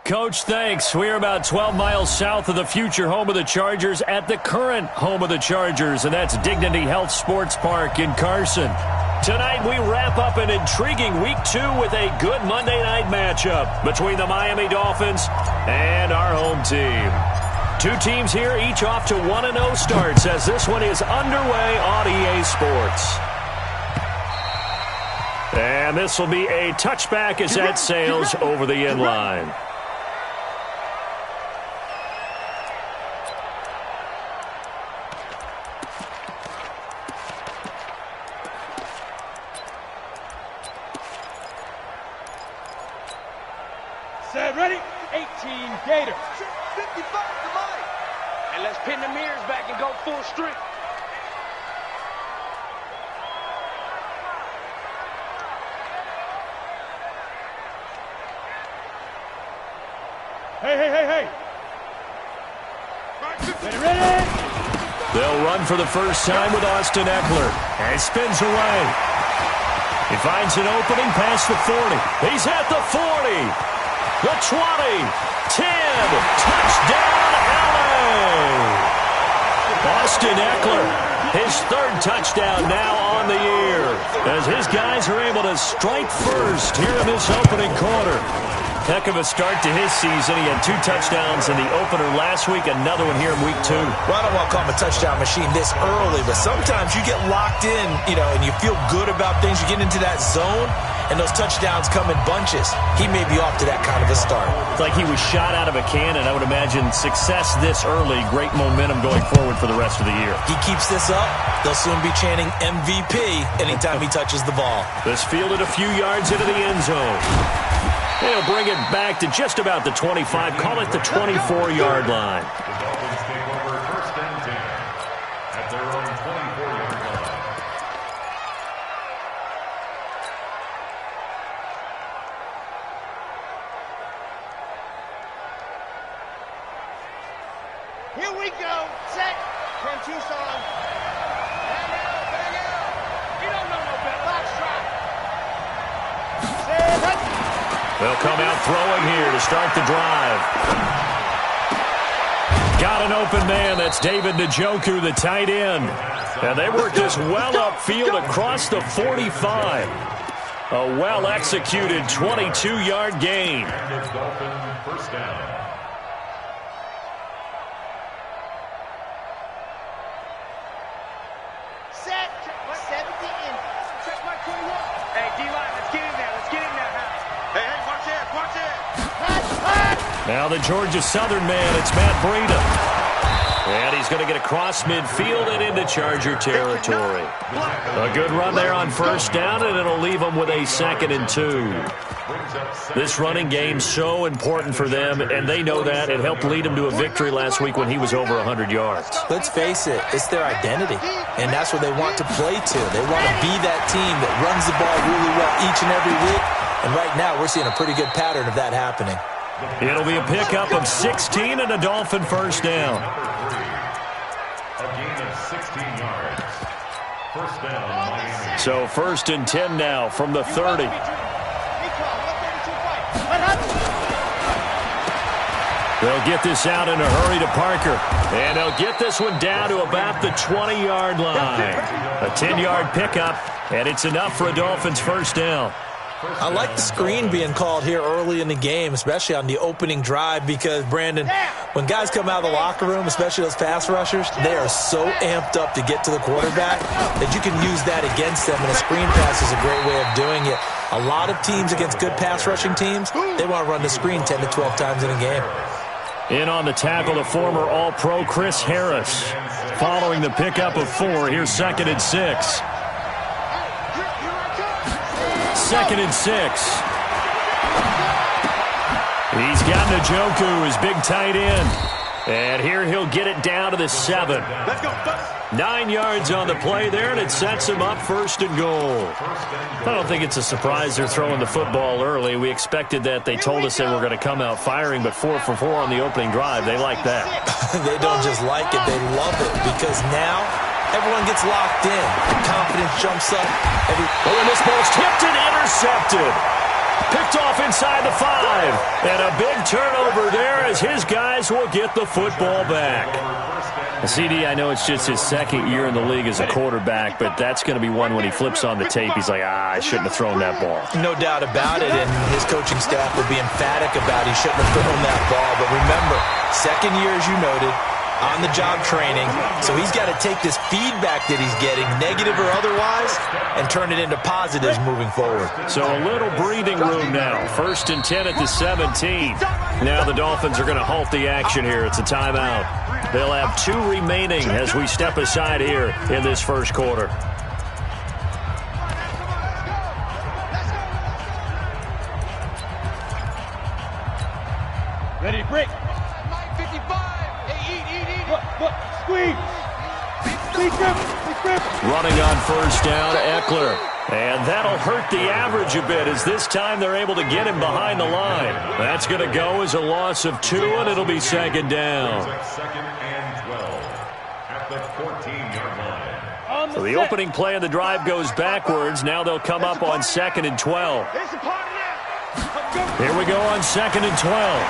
Coach, thanks. We're about 12 miles south of the future home of the Chargers at the current home of the Chargers, and that's Dignity Health Sports Park in Carson. Tonight, we wrap up an intriguing Week 2 with a good Monday night matchup between the Miami Dolphins and our home team. Two teams here, each off to 1-0 starts as this one is underway on EA Sports. And this will be a touchback as that sails over the end line. Set, ready? 18 Gators. 55 to Mike. And let's pin the mirrors back and go full strength. Hey. Ready? They'll run for the first time with Austin Eckler. And he spins away. He finds an opening past the 40. He's at the 40. The 20. 10. Touchdown, LA. Austin Eckler, his third touchdown now on the year, as his guys are able to strike first here in this opening quarter. Heck of a start to his season. He had 2 touchdowns in the opener last week, another one here in Week 2. Well, I don't want to call him a touchdown machine this early, but sometimes you get locked in, and you feel good about things. You get into that zone, and those touchdowns come in bunches. He may be off to that kind of a start. It's like he was shot out of a cannon. I would imagine success this early, great momentum going forward for the rest of the year. He keeps this up, they'll soon be chanting MVP anytime he touches the ball. This fielded a few yards into the end zone. They'll bring it back to just about the 25, call it the 24-yard line. The Dolphins take over first and 10 at their own 24-yard line. Here we go. Set. From Tucson. Bang out. You don't know no better. Box drop. Set. They'll come out throwing here to start the drive. Got an open man. That's David Njoku, the tight end. And they work this well upfield across the 45. A well-executed 22-yard gain. Dolphin first down. Set. 70 in. Check my 21. Hey, D-line, let's get in there. Hey, watch it. Now the Georgia Southern man, it's Matt Breida. And he's going to get across midfield and into Charger territory. A good run there on first down, and it'll leave them with a 2nd and 2. This running game's so important for them, and they know that. It helped lead them to a victory last week when he was over 100 yards. Let's face it, it's their identity, and that's what they want to play to. They want to be that team that runs the ball really well each and every week, and right now we're seeing a pretty good pattern of that happening. It'll be a pickup of 16 and a Dolphin first down. A gain of 16 yards. First down, Miami. So 1st and 10 now from the 30. They'll get this out in a hurry to Parker. And they'll get this one down to about the 20-yard line. A 10-yard pickup, and it's enough for a Dolphins first down. I like the screen being called here early in the game, especially on the opening drive, because, Brandon, when guys come out of the locker room, especially those pass rushers, they are so amped up to get to the quarterback that you can use that against them, and a screen pass is a great way of doing it. A lot of teams against good pass rushing teams, they want to run the screen 10 to 12 times in a game. In on the tackle, the former All-Pro Chris Harris. Following the pickup of 4, here's 2nd and 6. 2nd and 6. He's got Njoku, his big tight end. And here he'll get it down to the 7. Let's go. 9 yards on the play there, and it sets him up 1st and goal. I don't think it's a surprise they're throwing the football early. We expected that. They told us they were going to come out firing, but 4 for 4 on the opening drive. They like that. They don't just like it, they love it, because now everyone gets locked in. Confidence jumps up. And this ball's tipped and intercepted. Picked off inside the 5. And a big turnover there as his guys will get the football back. CD, I know it's just his second year in the league as a quarterback, but that's going to be one when he flips on the tape. He's like, I shouldn't have thrown that ball. No doubt about it, and his coaching staff will be emphatic about he shouldn't have thrown that ball. But remember, second year, as you noted, on-the-job training, so he's got to take this feedback that he's getting, negative or otherwise, and turn it into positives moving forward. So a little breathing room now. 1st and 10 at the 17. Now the Dolphins are going to halt the action here. It's a timeout. They'll have 2 remaining as we step aside here in this first quarter. Ready, break. 55. Hey, eat. Look, squeeze. Running on first down, Eckler. And that'll hurt the average a bit as this time they're able to get him behind the line. That's going to go as a loss of 2, and it'll be 2nd down. 2nd and 12 at the 14-yard line. So the opening play of the drive goes backwards. Now they'll come up on 2nd and 12. Here we go on 2nd and 12.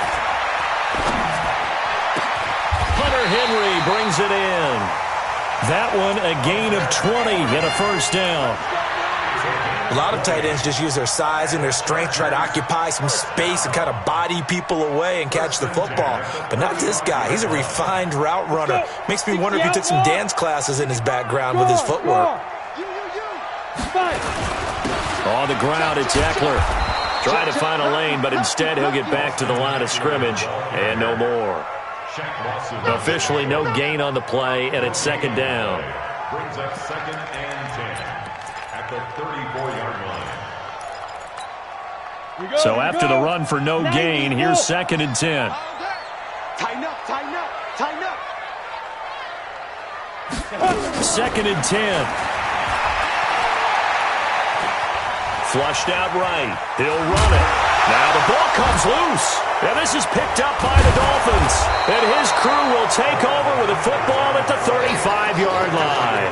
Hunter Henry brings it in. That one a gain of 20 and a first down. A lot of tight ends just use their size and their strength, try to occupy some space and kind of body people away and catch the football. But not this guy. He's a refined route runner. Makes me wonder if he took some dance classes in his background with his footwork. On the ground, it's Eckler. Trying to find a lane, but instead he'll get back to the line of scrimmage and no more. Officially no gain on the play, and it's 2nd down. Brings up 2nd and 10 at the 34-yard line. So after the run for no gain, here's 2nd and 10. Tighten up. 2nd and 10. Flushed out right. He'll run it. Now the ball comes loose. And this is picked up by the Dolphins. And his crew will take over with a football at the 35-yard line.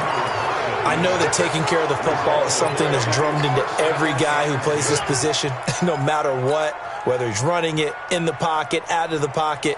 I know that taking care of the football is something that's drummed into every guy who plays this position, no matter what, whether he's running it, in the pocket, out of the pocket.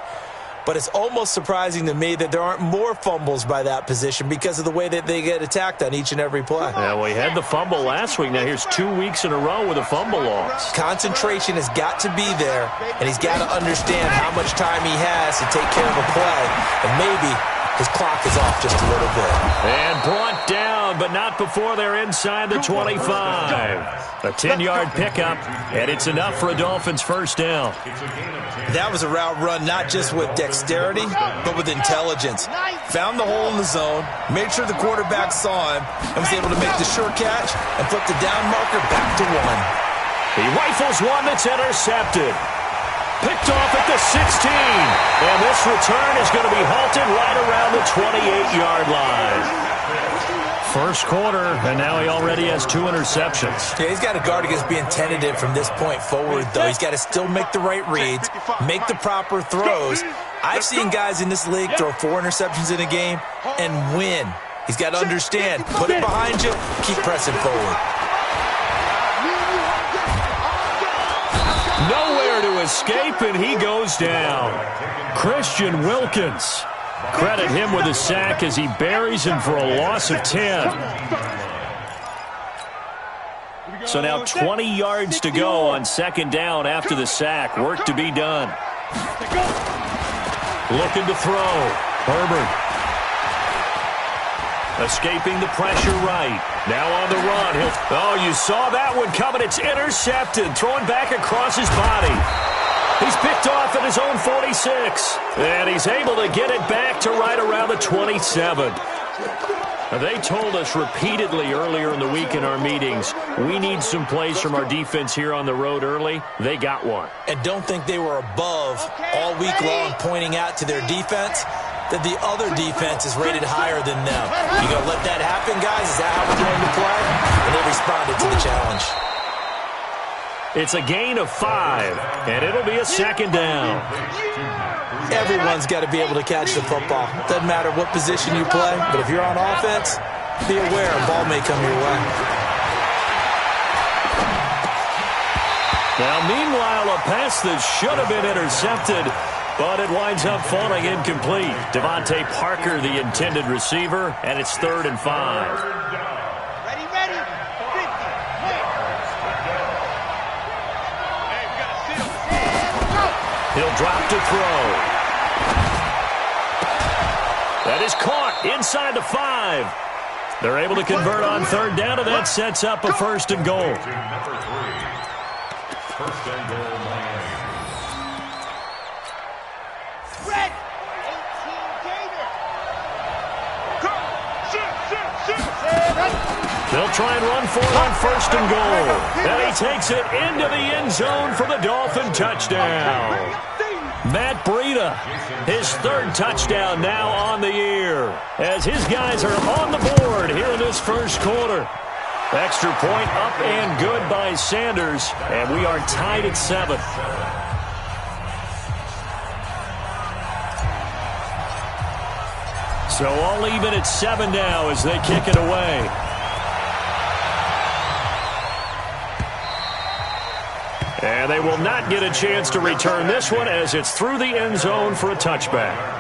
But it's almost surprising to me that there aren't more fumbles by that position because of the way that they get attacked on each and every play. Yeah, well, he had the fumble last week. Now here's 2 weeks in a row with a fumble loss. Concentration has got to be there, and he's got to understand how much time he has to take care of a play. And maybe his clock is off just a little bit. And brought down, but not before they're inside the 25. A 10-yard pickup, and it's enough for a Dolphins first down. That was a route run not just with dexterity, but with intelligence. Found the hole in the zone, made sure the quarterback saw him, and was able to make the sure catch and flip the down marker back to 1. He rifles one that's intercepted. Picked off at the 16. And this return is going to be halted right around the 28-yard line. First quarter, and now he already has 2 interceptions. Yeah, he's got to guard against being tentative from this point forward, though. He's got to still make the right reads, make the proper throws. I've seen guys in this league throw 4 interceptions in a game and win. He's got to understand, put it behind you, keep pressing forward. Nowhere to escape, and he goes down. Christian Wilkins. Credit him with a sack as he buries him for a loss of 10. So now 20 yards to go on 2nd down after the sack. Work to be done. Looking to throw. Herbert. Escaping the pressure right. Now on the run. Oh, you saw that one coming. It's intercepted. Throwing back across his body. He's picked off at his own 46. And he's able to get it back to right around the 27. They told us repeatedly earlier in the week in our meetings, we need some plays from our defense here on the road early. They got one. And don't think they were above all week long pointing out to their defense that the other defense is rated higher than them. You going to let that happen, guys? Is that how we're going to play? And they responded to the challenge. It's a gain of 5, and it'll be a 2nd down. Everyone's got to be able to catch the football. Doesn't matter what position you play, but if you're on offense, be aware a ball may come your way. Now, meanwhile, a pass that should have been intercepted, but it winds up falling incomplete. Devontae Parker, the intended receiver, and it's 3rd and 5. Ready, ready. 50. Wait. Hey, we got to sit him. Go. He'll drop to throw. That is caught inside the 5. They're able to convert on 3rd down, and that sets up a 1st and goal. Number 3. 1st and goal, Miami. Red. 18 Gator. Come. Sit. They'll try and run for it on 1st and goal. And he takes it into the end zone for the Dolphin touchdown. Matt Breida, his 3rd touchdown now on the year, as his guys are on the board here in this 1st quarter. Extra point up and good by Sanders, and we are tied at 7. So all even at 7 now as they kick it away. And they will not get a chance to return this one as it's through the end zone for a touchback.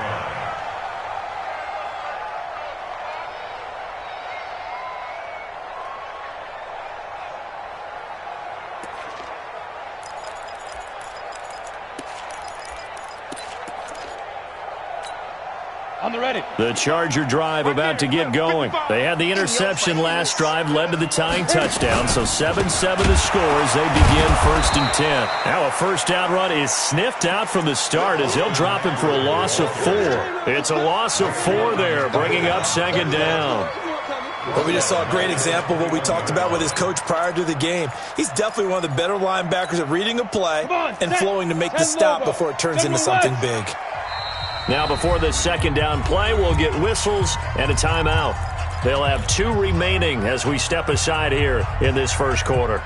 On the ready. The Charger drive about to get going. They had the interception last drive, led to the tying touchdown, so 7-7 the score as they begin 1st and 10. Now a 1st down run is sniffed out from the start as they'll drop him for a loss of 4. It's a loss of 4 there, bringing up 2nd down. Well, we just saw a great example of what we talked about with his coach prior to the game. He's definitely one of the better linebackers at reading a play and flowing to make the stop before it turns into something big. Now before the 2nd down play, we'll get whistles and a timeout. They'll have 2 remaining as we step aside here in this 1st quarter.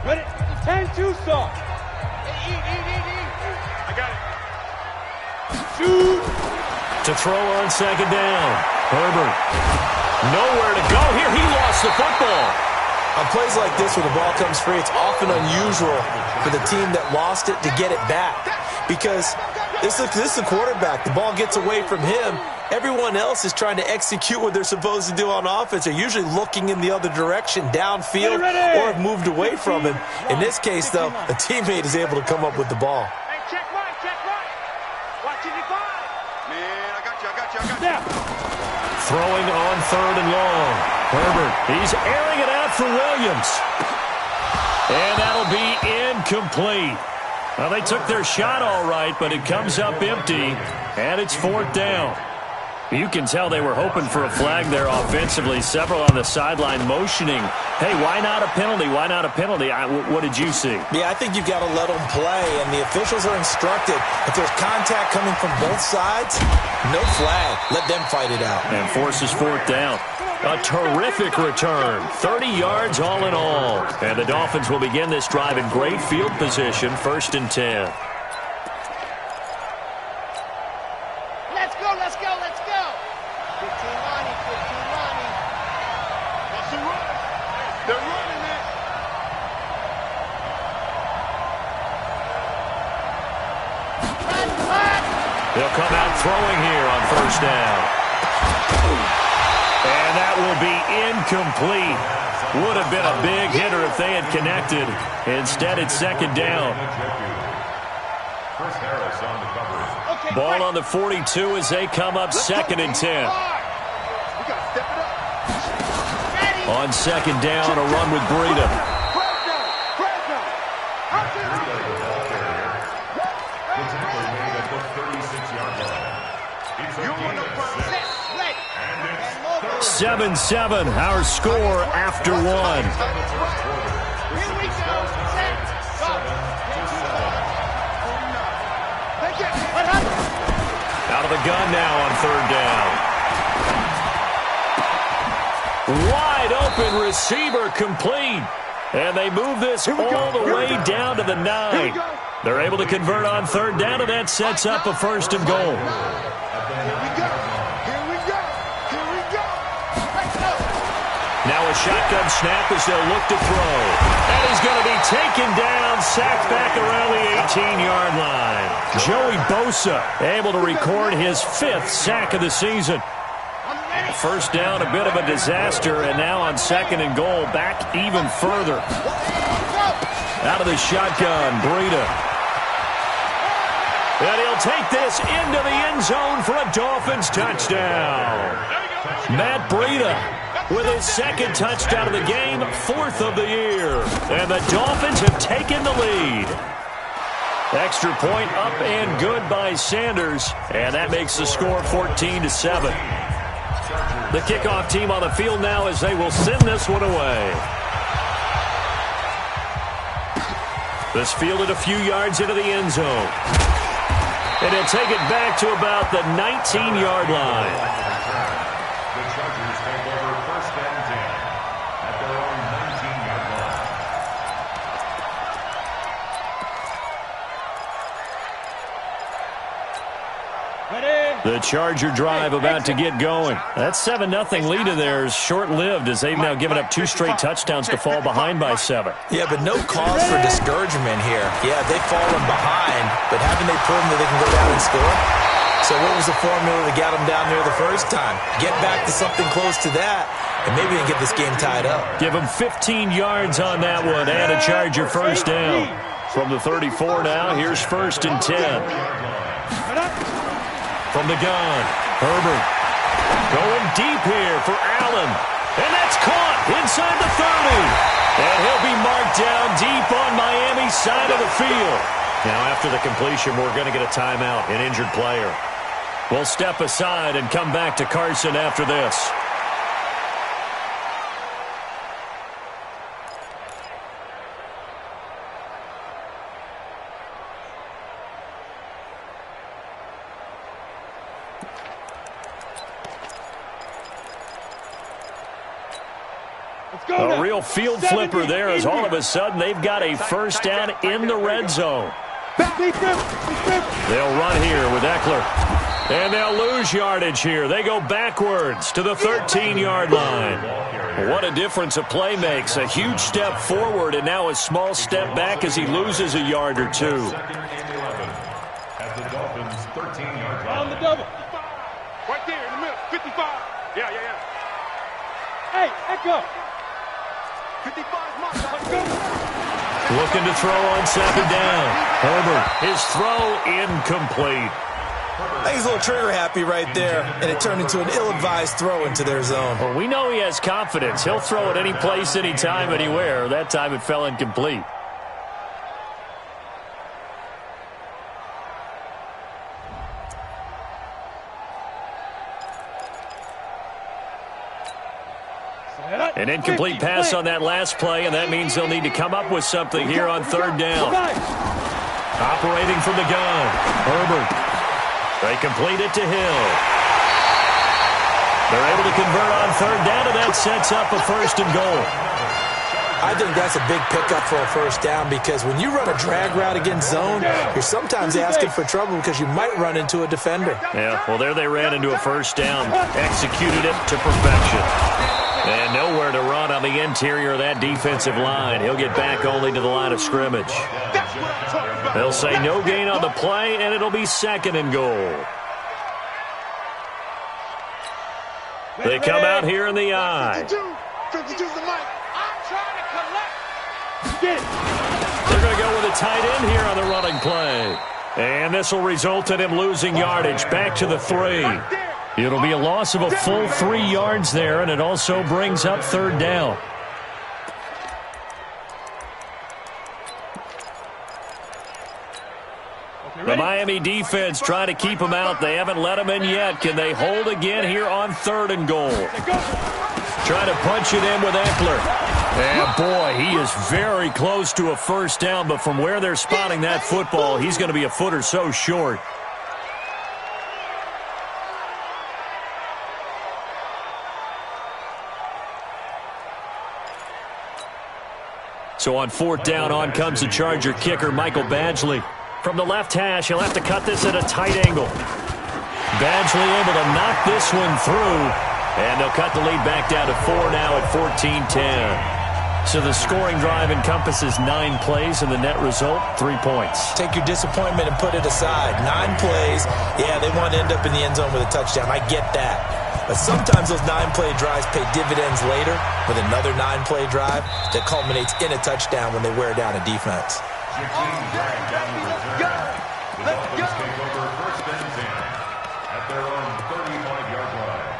Ready? 10-2 song. Eat. I got it. Shoot. To throw on 2nd down. Herbert. Nowhere to go here. He lost the football. On plays like this where the ball comes free, it's often unusual for the team that lost it to get it back. Because this is the quarterback. The ball gets away from him. Everyone else is trying to execute what they're supposed to do on offense. They're usually looking in the other direction, downfield, or have moved away from him. In this case, though, a teammate is able to come up with the ball. Hey, check right. Watch it, man, I got you. Now. Throwing on 3rd and long. Herbert, he's airing it out for Williams. And that'll be incomplete. Well, they took their shot all right, but it comes up empty, and it's 4th down. You can tell they were hoping for a flag there offensively. Several on the sideline motioning, hey, why not a penalty? Why not a penalty? What did you see? Yeah, I think you've got to let them play, and the officials are instructed. If there's contact coming from both sides, no flag. Let them fight it out. And forces 4th down. A terrific return. 30 yards all in all. And the Dolphins will begin this drive in great field position, 1st and 10. Let's go. 15 Lonnie. That's the run. They're running it. They'll come out throwing here on 1st down. And that will be incomplete. Would have been a big hitter if they had connected. Instead, it's 2nd down. Ball on the 42 as they come up 2nd and 10. On 2nd down, a run with Breida. Set, 7-7, our score after 1. Here we go. Set, go. Out of the gun now on 3rd down. Wide open receiver complete. And they move this all the way down to the 9. They're able to convert on 3rd down, and that sets up a 1st and goal. Now a shotgun snap as they'll look to throw. And he's going to be taken down, sacked back around the 18-yard line. Joey Bosa able to record his 5th sack of the season. First down, a bit of a disaster, and now on 2nd and goal, back even further. Out of the shotgun, Breida. And he'll take this into the end zone for a Dolphins touchdown. Matt Breida with his 2nd touchdown of the game, 4th of the year. And the Dolphins have taken the lead. Extra point up and good by Sanders, and that makes the score 14-7. The kickoff team on the field now as they will send this one away. This fielded a few yards into the end zone. And he'll take it back to about the 19-yard line. The Chargers take over 1st and 10 at their own 19-yard line. The Charger drive about to get going. That 7-0 lead of theirs short-lived as they've now given up 2 straight touchdowns to fall behind by 7. Yeah, but no cause for discouragement here. Yeah, they've fallen behind, but haven't they proven that they can go down and score? So what was the formula that got them down there the first time? Get back to something close to that, and maybe they can get this game tied up. Give them 15 yards on that one and a Charger first down. From the 34 now, here's 1st and 10. From the gun, Herbert going deep here for Allen. And that's caught inside the 30. And he'll be marked down deep on Miami's side of the field. Now after the completion, we're going to get a timeout, an injured player. We'll step aside and come back to Carson after this. A real field flipper there as all of a sudden they've got a first down in the red zone. They'll run here with Eckler. And they'll lose yardage here. They go backwards to the 13-yard line. What a difference a play makes. A huge step forward and now a small step back as he loses a yard or two. At the Dolphins' 13-yard line. On the double. Right there in the middle. 55. Yeah. Hey, Echo. 55 is my shot. Looking to throw on 2nd down. Herbert, his throw incomplete. I think he's a little trigger happy right there, and it turned into an ill-advised throw into their zone. Well, we know he has confidence. He'll throw it any place, anytime, anywhere. That time it fell incomplete. An incomplete pass on that last play, and that means they'll need to come up with something here on 3rd down. Operating from the gun, Herbert. They complete it to Hill. They're able to convert on 3rd down, and that sets up a 1st and goal. I think that's a big pickup for a first down because when you run a drag route against zone, you're sometimes asking for trouble because you might run into a defender. Yeah, well, there they ran into a first down, executed it to perfection. And nowhere to run on the interior of that defensive line. He'll get back only to the line of scrimmage. They'll say no gain on the play, and it'll be 2nd and goal. They come out here in the I. 52's the mic. I'm trying to collect. Get it. They're going to go with a tight end here on the running play. And this will result in him losing yardage back to the 3. It'll be a loss of a full 3 yards there, and it also brings up 3rd down. The Miami defense trying to keep him out. They haven't let him in yet. Can they hold again here on 3rd and goal? Trying to punch it in with Eckler. And boy, he is very close to a first down, but from where they're spotting that football, he's going to be a foot or so short. So on 4th down, on comes the Charger kicker, Michael Badgley. From the left hash, he'll have to cut this at a tight angle. Badgley able to knock this one through. And they'll cut the lead back down to 4 now at 14-10. So the scoring drive encompasses 9 plays, and the net result, 3 points. Take your disappointment and put it aside. 9 plays, yeah, they want to end up in the end zone with a touchdown. I get that. But sometimes those 9-play drives pay dividends later with another 9-play drive that culminates in a touchdown when they wear down a defense. The Dolphins take over first and 10 at their own 35-yard line.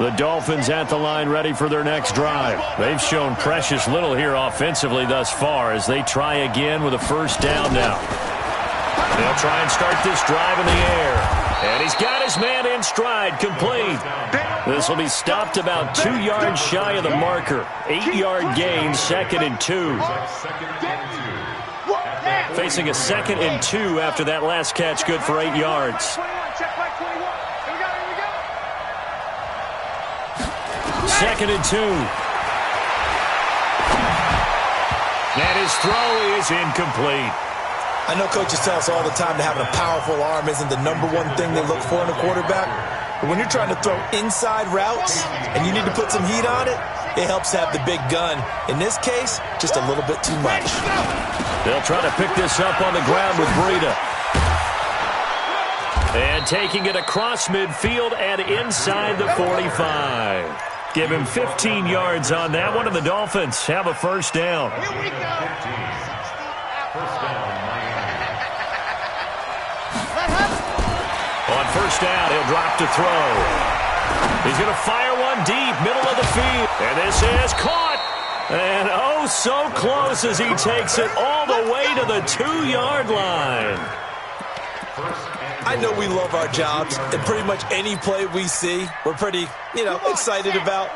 The Dolphins at the line ready for their next drive. They've shown precious little here offensively thus far as they try again with a first down now. They'll try and start this drive in the air. And he's got his man in stride, complete. This will be stopped about 2 yards shy of the marker. 8-yard gain, 2nd and 2. Facing a 2nd and 2 after that last catch, good for 8 yards. 2nd and 2. And his throw is incomplete. I know coaches tell us all the time that having a powerful arm isn't the #1 thing they look for in a quarterback. But when you're trying to throw inside routes and you need to put some heat on it, it helps to have the big gun. In this case, just a little bit too much. They'll try to pick this up on the ground with Breida. And taking it across midfield and inside the 45. Give him 15 yards on that one, and the Dolphins have a first down. First down, On first down, he'll drop to throw. He's going to fire one deep, middle of the field. And this is caught. And oh, so close as he takes it all the way to the 2-yard line. I know we love our jobs, and pretty much any play we see, we're pretty, excited about.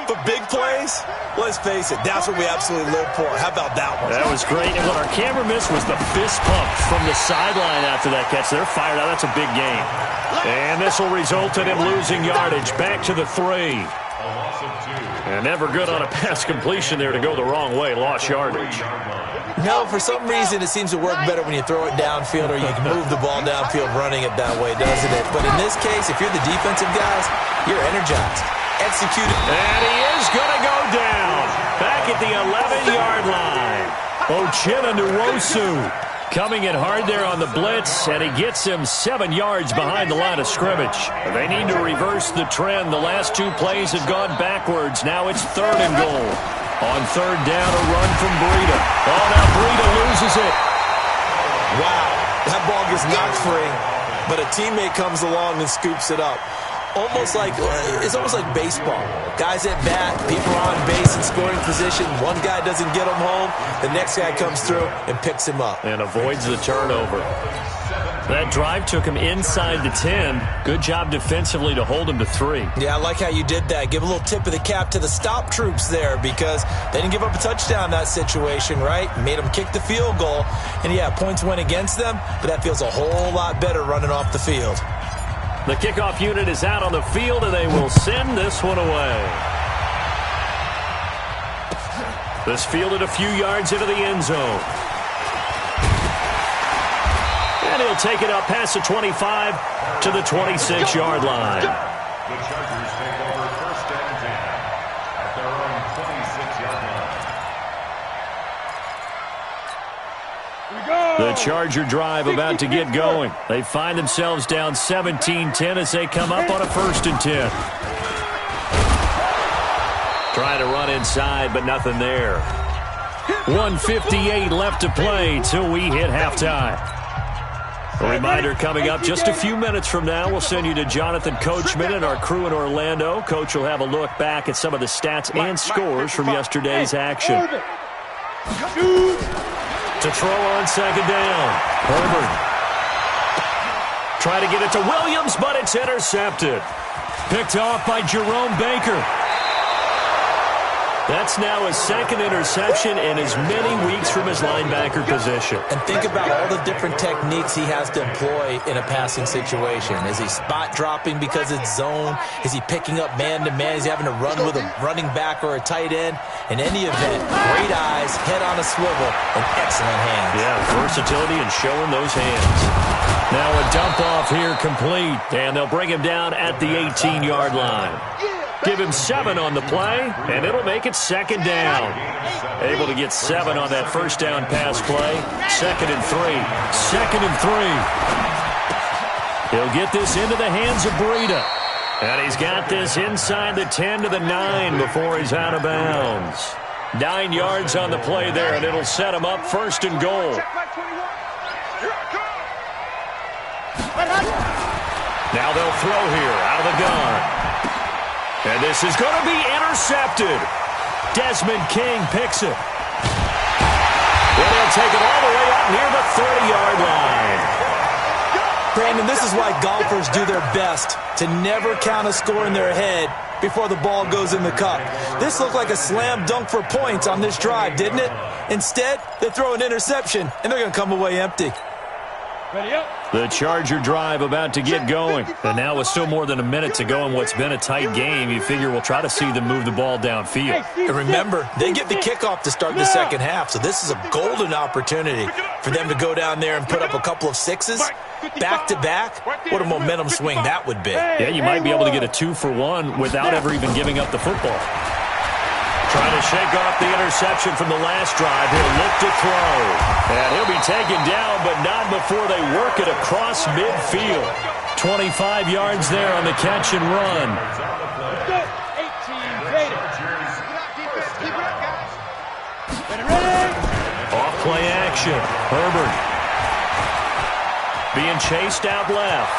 But big plays, let's face it, that's what we absolutely live for. How about that one? That was great. And what our camera missed was the fist pump from the sideline after that catch. They're fired out. That's a big gain. And this will result in him losing yardage. Back to the 3. And never good on a pass completion there to go the wrong way. Lost yardage. No, for some reason it seems to work better when you throw it downfield or you can move the ball downfield running it that way, doesn't it? But in this case, if you're the defensive guys, you're energized. Executed. And he is going to go down. Back at the 11-yard line. Ochena Nwosu coming in hard there on the blitz, and he gets him 7 yards behind the line of scrimmage. They need to reverse the trend. The last 2 plays have gone backwards. Now it's 3rd and goal. On 3rd down, a run from Breida. Oh, now Breida loses it. Wow, that ball gets knocked free, but a teammate comes along and scoops it up. It's almost like baseball. Guys at bat, people are on base in scoring position. One guy doesn't get him home. The next guy comes through and picks him up. And avoids the turnover. That drive took him inside the 10. Good job defensively to hold him to 3. Yeah, I like how you did that. Give a little tip of the cap to the stop troops there because they didn't give up a touchdown in that situation, right? Made them kick the field goal. And, yeah, points went against them, but that feels a whole lot better running off the field. The kickoff unit is out on the field, and they will send this one away. This fielded a few yards into the end zone. And he'll take it up past the 25 to the 26-yard line. The Chargers take over first and 10 at their own 26-yard line. The Charger drive about to get going. They find themselves down 17-10 as they come up on a 1st and 10. Trying to run inside, but nothing there. 1:58 left to play till we hit halftime. A reminder coming up just a few minutes from now. We'll send you to Jonathan Coachman and our crew in Orlando. Coach will have a look back at some of the stats and scores from yesterday's action. To throw on 2nd down. Herbert. Try to get it to Williams, but it's intercepted. Picked off by Jerome Baker. That's now his second interception in as many weeks from his linebacker position. And think about all the different techniques he has to employ in a passing situation. Is he spot dropping because it's zone? Is he picking up man-to-man? Is he having to run with a running back or a tight end? In any event, great eyes, head on a swivel, and excellent hands. Yeah, versatility and showing those hands. Now a dump off here complete, and they'll bring him down at the 18-yard line. Give him 7 on the play, and it'll make it second down. Able to get 7 on that first down pass play. 2nd and 3. 2nd and 3. He'll get this into the hands of Breida. And he's got this inside the 10 to the 9 before he's out of bounds. 9 yards on the play there, and it'll set him up 1st and goal. Now they'll throw here out of the gun. And this is going to be intercepted. Desmond King picks it. Well, they'll take it all the way up near the 30-yard line. Brandon, this is why golfers do their best to never count a score in their head before the ball goes in the cup. This looked like a slam dunk for points on this drive, didn't it? Instead, they throw an interception, and they're going to come away empty. The Charger drive about to get going. And now with still more than a minute to go in what's been a tight game, you figure we'll try to see them move the ball downfield. And remember, they get the kickoff to start the second half, so this is a golden opportunity for them to go down there and put up a couple of sixes back-to-back. What a momentum swing that would be. Yeah, you might be able to get a 2-for-1 without ever even giving up the football. Trying to shake off the interception from the last drive. He'll look to throw. And he'll be taken down, but not before they work it across midfield. 25 yards there on the catch and run. Off play action. Herbert being chased out left.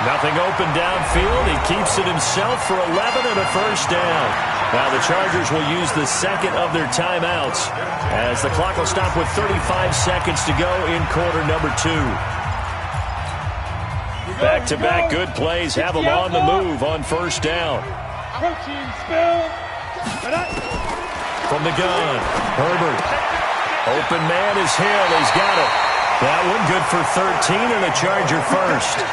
Nothing open downfield. He keeps it himself for 11 and a first down. Now the Chargers will use the second of their timeouts as the clock will stop with 35 seconds to go in quarter number 2. Back-to-back good plays have them on the move on first down. From the gun, Herbert. Open man is Hill. He's got it. That one good for 13 and a Charger first.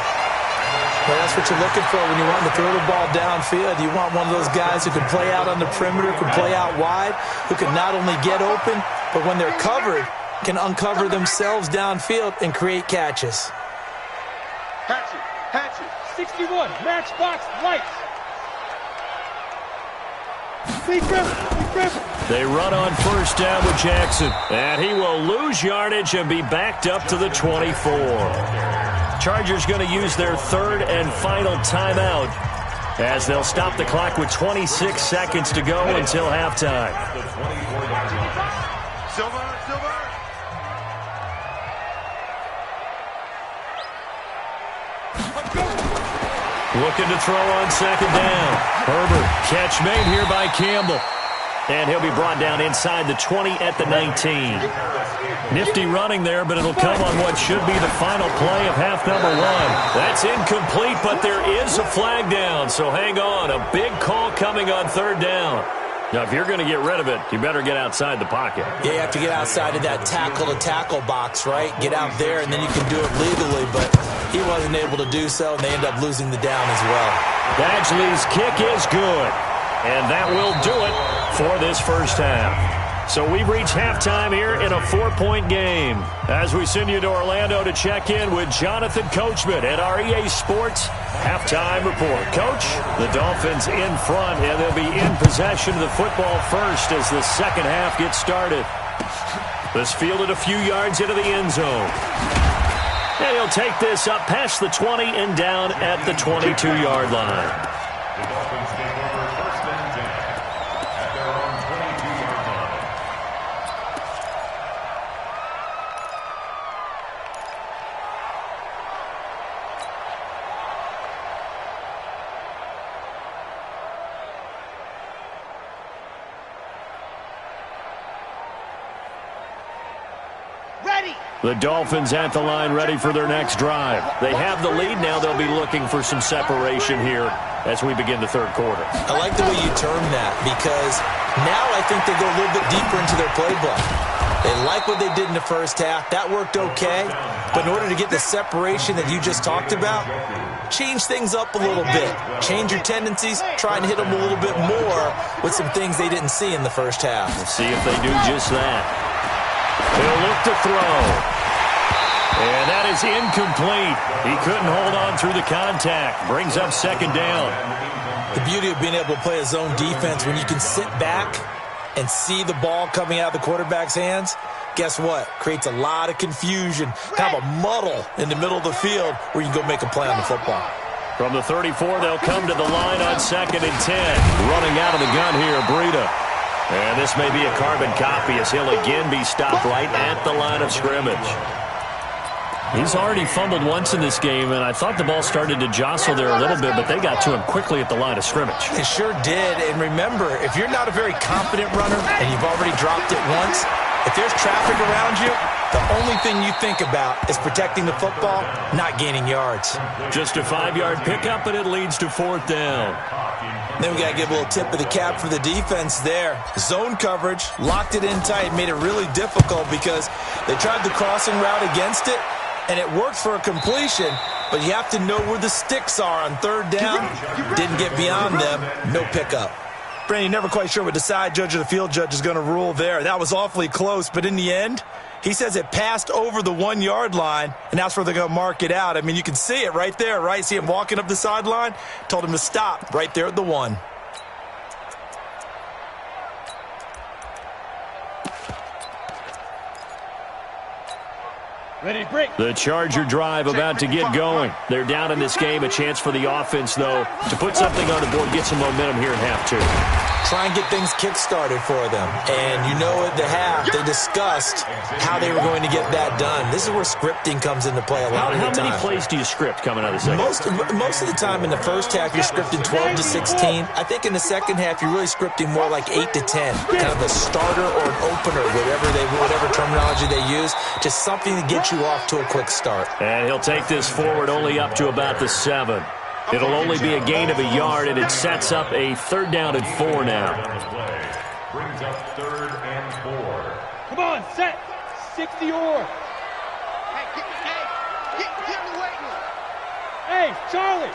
Well, that's what you're looking for when you want to throw the ball downfield. You want one of those guys who can play out on the perimeter, can play out wide, who can not only get open, but when they're covered, can uncover themselves downfield and create catches. Hatchet, 61, matchbox lights. They run on first down with Jackson, and he will lose yardage and be backed up to the 24. Chargers going to use their third and final timeout as they'll stop the clock with 26 seconds to go until halftime. Silver. Looking to throw on second down. Herbert, catch made here by Campbell. And he'll be brought down inside the 20 at the 19. Nifty running there, but it'll come on what should be the final play of half number 1. That's incomplete, but there is a flag down, so hang on. A big call coming on third down. Now, if you're going to get rid of it, you better get outside the pocket. Yeah, you have to get outside of that tackle-to-tackle box, right? Get out there, and then you can do it legally, but he wasn't able to do so, and they end up losing the down as well. Badgley's kick is good, and that will do it for this first half. So we've reached halftime here in a 4-point game as we send you to Orlando to check in with Jonathan Coachman at our EA Sports Halftime Report. Coach, the Dolphins in front, and they'll be in possession of the football first as the second half gets started. This fielded a few yards into the end zone. And he'll take this up past the 20 and down at the 22-yard line. The Dolphins take over first and 10 at their own 22-yard line. Ready. The Dolphins at the line ready for their next drive. They have the lead now. They'll be looking for some separation here as we begin the third quarter. I like the way you term that because now I think they go a little bit deeper into their playbook. They like what they did in the first half. That worked okay. But in order to get the separation that you just talked about, change things up a little bit. Change your tendencies. Try and hit them a little bit more with some things they didn't see in the first half. We'll see if they do just that. He'll look to throw. And that is incomplete. He couldn't hold on through the contact. Brings up second down. The beauty of being able to play a zone defense when you can sit back and see the ball coming out of the quarterback's hands, guess what? Creates a lot of confusion, kind of a muddle in the middle of the field where you can go make a play on the football. From the 34, they'll come to the line on 2nd and 10. Running out of the gun here, Breida. And this may be a carbon copy as he'll again be stopped right at the line of scrimmage. He's already fumbled once in this game, and I thought the ball started to jostle there a little bit, but they got to him quickly at the line of scrimmage. They sure did, and remember, if you're not a very confident runner and you've already dropped it once, if there's traffic around you, the only thing you think about is protecting the football, not gaining yards. Just a 5-yard pickup, and it leads to 4th down. Then we got to give a little tip of the cap for the defense there. Zone coverage, locked it in tight, made it really difficult because they tried the crossing route against it, and it worked for a completion, but you have to know where the sticks are on 3rd down. Didn't get beyond them, no pickup. Brandon, you're never quite sure what the side judge or the field judge is going to rule there. That was awfully close, but in the end, he says it passed over the 1-yard line, and that's where they're going to mark it out. I mean, you can see it right there, right? See him walking up the sideline? Told him to stop right there at the 1. Ready to break. The Charger drive about to get going. They're down in this game. A chance for the offense, though, to put something on the board, get some momentum here in half 2. Try and get things kick-started for them. And you know at the half, they discussed how they were going to get that done. This is where scripting comes into play a lot of the time. How many plays do you script coming out of the second? Most of the time in the first half, you're scripting 12 to 16. I think in the second half, you're really scripting more like 8 to 10. Kind of a starter or an opener, whatever terminology they use. Just something to get you off to a quick start. And he'll take this forward only up to about the 7. It'll only be a gain of a yard, and it sets up a 3rd down and 4 now. Brings up 3rd and 4. Come on, set. 60 or. Get me waiting. Hey, Charlie.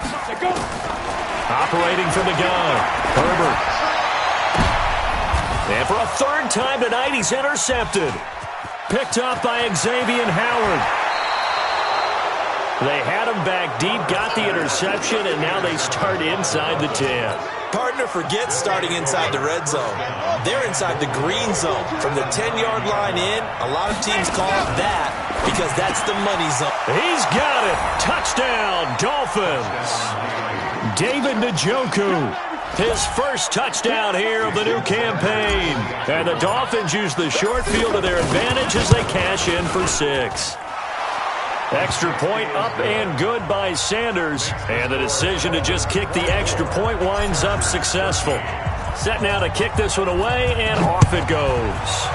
Let's go. Operating from the gun, Herbert. And for a 3rd time tonight, he's intercepted. Picked up by Xavier Howard. They had him back deep, got the interception, and now they start inside the 10. Partner forgets starting inside the red zone. They're inside the green zone. From the 10-yard line in, a lot of teams call it that because that's the money zone. He's got it. Touchdown, Dolphins. David Njoku. His first touchdown here of the new campaign. And the Dolphins use the short field to their advantage as they cash in for 6. Extra point up and good by Sanders. And the decision to just kick the extra point winds up successful. Set now to kick this one away, and off it goes.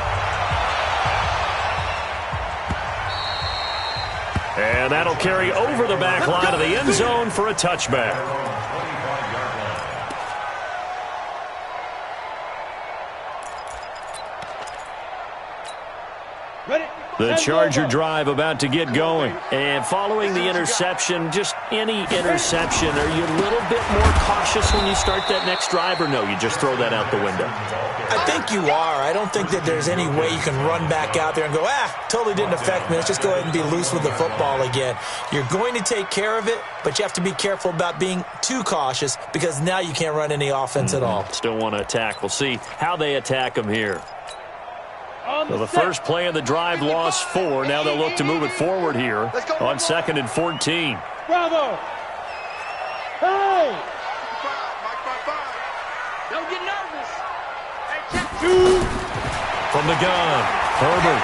And that'll carry over the back line of the end zone for a touchback. The Charger drive about to get going. And following the interception, just any interception, are you a little bit more cautious when you start that next drive, or no, you just throw that out the window? I think you are. I don't think that there's any way you can run back out there and go, totally didn't affect me. Let's just go ahead and be loose with the football again. You're going to take care of it, but you have to be careful about being too cautious because now you can't run any offense at all. Still want to attack. We'll see how they attack them here. So the first play of the drive lost 4. Now they'll look to move it forward here on 2nd and 14. Bravo! Hey! Don't get nervous. From the gun, Herbert.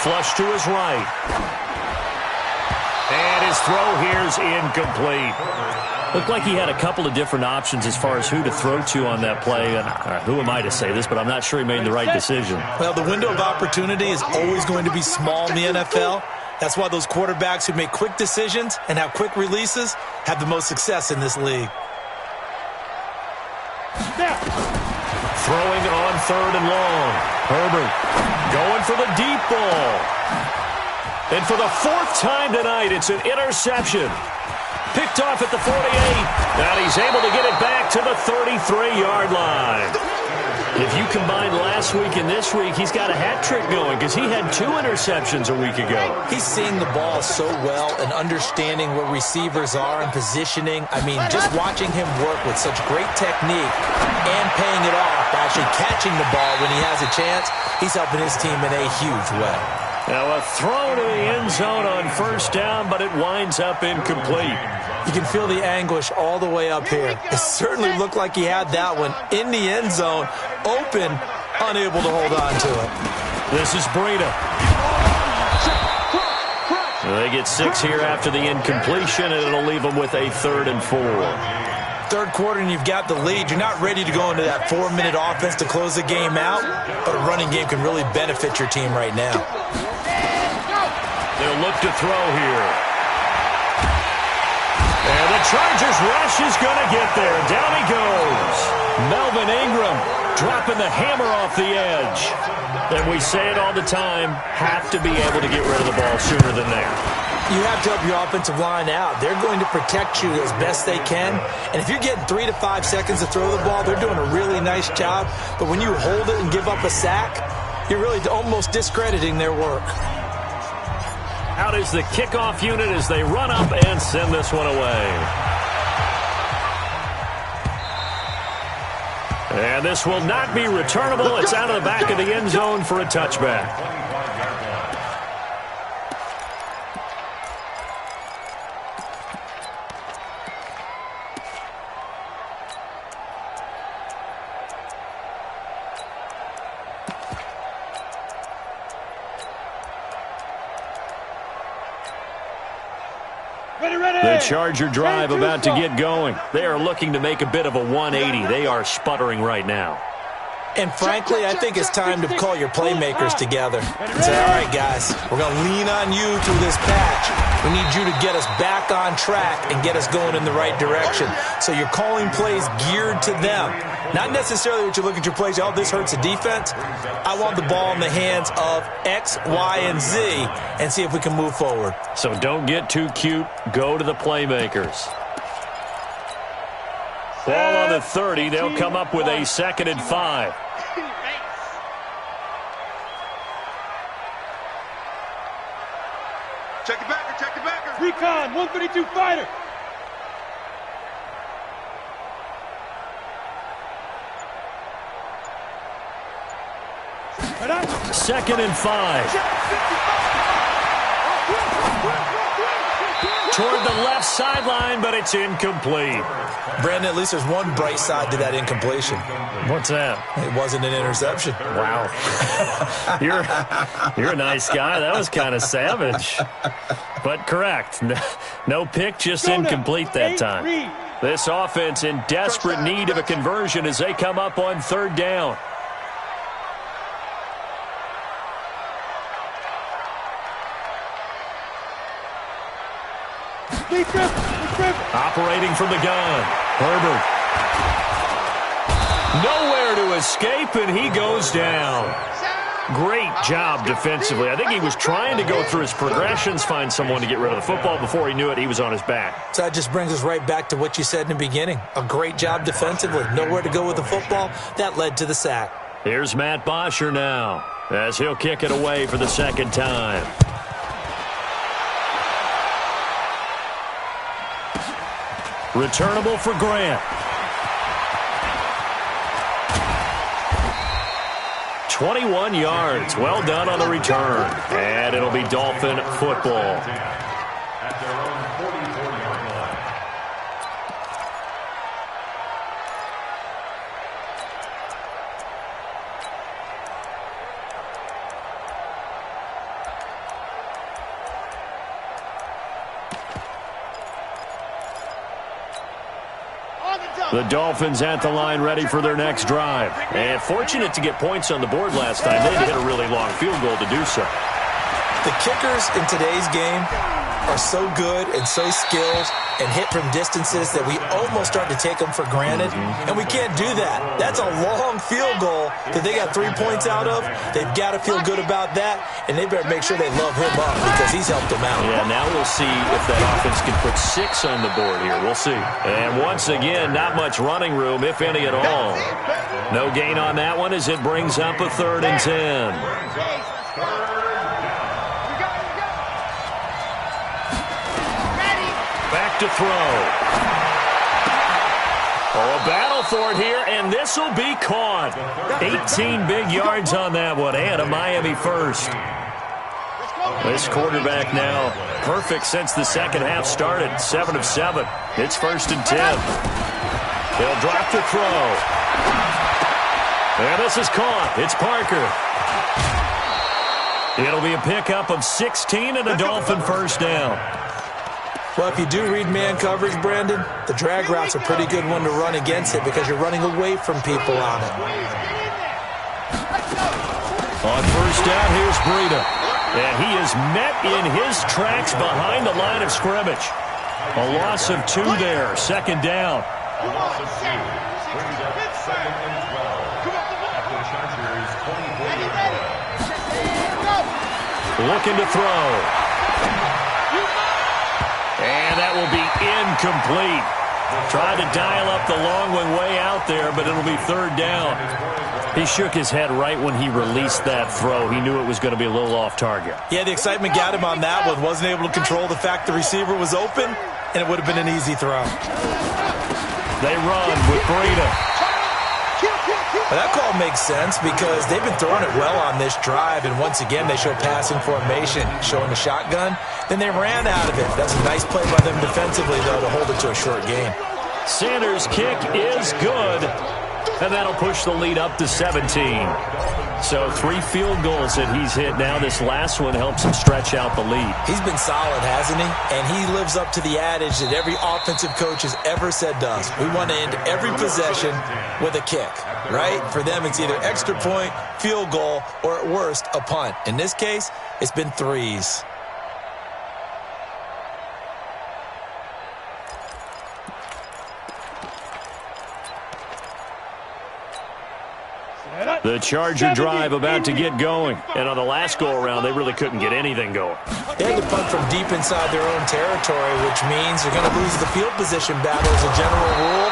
Flush to his right. And his throw here's incomplete. Looked like he had a couple of different options as far as who to throw to on that play. And who am I to say this, but I'm not sure he made the right decision. Well, the window of opportunity is always going to be small in the NFL. That's why those quarterbacks who make quick decisions and have quick releases have the most success in this league. Throwing on 3rd and long. Herbert going for the deep ball. And for the 4th time tonight, it's an interception. Picked off at the 48, and he's able to get it back to the 33-yard line. If you combine last week and this week, he's got a hat trick going because he had 2 interceptions a week ago. He's seeing the ball so well and understanding where receivers are and positioning. I mean, just watching him work with such great technique and paying it off by actually catching the ball when he has a chance, he's helping his team in a huge way. Now a throw to the end zone on 1st down, but it winds up incomplete. You can feel the anguish all the way up here. It certainly looked like he had that one in the end zone, open, unable to hold on to it. This is Breida. They get 6 here after the incompletion, and it'll leave them with a 3rd and 4. 3rd quarter and you've got the lead. You're not ready to go into that 4-minute offense to close the game out, but a running game can really benefit your team right now. They'll look to throw here. And the Chargers rush is going to get there. Down he goes. Melvin Ingram dropping the hammer off the edge. And we say it all the time, have to be able to get rid of the ball sooner than that. You have to help your offensive line out. They're going to protect you as best they can. And if you're getting 3 to 5 seconds to throw the ball, they're doing a really nice job. But when you hold it and give up a sack, you're really almost discrediting their work. Out is the kickoff unit as they run up and send this one away. And this will not be returnable. It's out of the back of the end zone for a touchback. The Charger drive about to get going. They are looking to make a bit of a 180. They are sputtering right now. And frankly, I think it's time to call your playmakers together and say, all right, guys, we're going to lean on you through this patch. We need you to get us back on track and get us going in the right direction. So you're calling plays geared to them. Not necessarily what you look at your plays, oh, this hurts the defense. I want the ball in the hands of X, Y, and Z and see if we can move forward. So don't get too cute. Go to the playmakers. Ball on the 30. They'll come up with a 2nd and 5. Check the backer, check the backer. Recon, 132 fighter. Second and 5. Toward the left sideline, but it's incomplete. Brandon, at least there's one bright side to that incompletion. What's that? It wasn't an interception. Wow. You're a nice guy. That was kind of savage. But correct. No pick, just incomplete that time. This offense in desperate need of a conversion as they come up on 3rd down. Operating from the gun. Herbert. Nowhere to escape, and he goes down. Great job defensively. I think he was trying to go through his progressions, find someone to get rid of the football. Before he knew it, he was on his back. So that just brings us right back to what you said in the beginning. A great job defensively. Nowhere to go with the football. That led to the sack. Here's Matt Bosher now as he'll kick it away for the 2nd time. Returnable for Grant. 21 yards. Well done on the return. And it'll be Dolphin football. At their own 44-yard line. The Dolphins at the line ready for their next drive. And fortunate to get points on the board last time. They had to hit a really long field goal to do so. The kickers in today's game are so good and so skilled and hit from distances that we almost start to take them for granted, and we can't do that. That's a long field goal that they got 3 points out of. They've got to feel good about that, and they better make sure they love him up because he's helped them out. Yeah, now we'll see if that offense can put 6 on the board here. We'll see. And once again, not much running room, if any at all. No gain on that one as it brings up a 3rd and 10. Back to throw. Oh, a battle for it here, and this will be caught. 18 big yards on that one, and a Miami first. This quarterback now perfect since the second half started. 7 of 7. It's 1st and 10. They'll drop to throw. And this is caught. It's Parker. It'll be a pickup of 16 and a Dolphin first down. Well, if you do read man coverage, Brandon, the drag route's a pretty good one to run against it because you're running away from people on it. On first down, here's Breida. And he is met in his tracks behind the line of scrimmage. A loss of 2 there, 2nd down. A loss of 2 brings up 2nd and 12 at the Chargers' 24-yard line. Looking to throw. And that will be incomplete. Tried to dial up the long one way out there, but it'll be 3rd down. He shook his head right when he released that throw. He knew it was going to be a little off target. Yeah, the excitement got him on that one. Wasn't able to control the fact the receiver was open, and it would have been an easy throw. They run with Breida. But that call makes sense because they've been throwing it well on this drive, and once again they show passing formation, showing the shotgun. Then they ran out of it. That's a nice play by them defensively, though, to hold it to a short gain. Sanders' kick is good, and that'll push the lead up to 17. So 3 field goals that he's hit now. This last one helps him stretch out the lead. He's been solid, hasn't he? And he lives up to the adage that every offensive coach has ever said to us. We want to end every possession with a kick, right? For them, it's either extra point, field goal, or at worst, a punt. In this case, it's been 3s. The Charger drive about to get going. And on the last go-around, they really couldn't get anything going. They had to punt from deep inside their own territory, which means they're going to lose the field position battle as a general rule.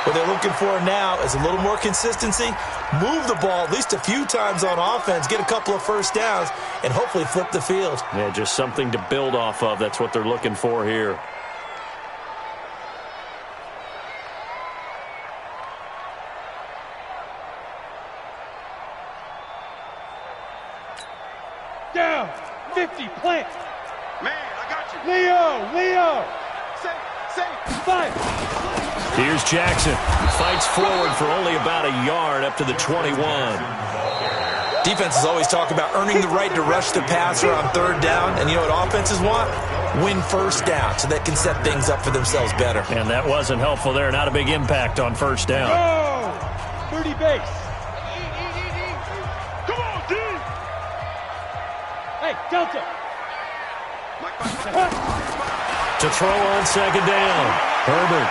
What they're looking for now is a little more consistency, move the ball at least a few times on offense, get a couple of first downs, and hopefully flip the field. Yeah, just something to build off of. That's what they're looking for here. Down. 50. Plant. Man, I got you. Leo. Safe. Five. Here's Jackson. Fights forward for only about a yard up to the 21. Defenses always talk about earning the right to rush the passer on 3rd down. And you know what offenses want? Win first down so they can set things up for themselves better. And that wasn't helpful there. Not a big impact on first down. Go. 30 base. Come on, D. Hey, Delta. To throw on 2nd down. Herbert.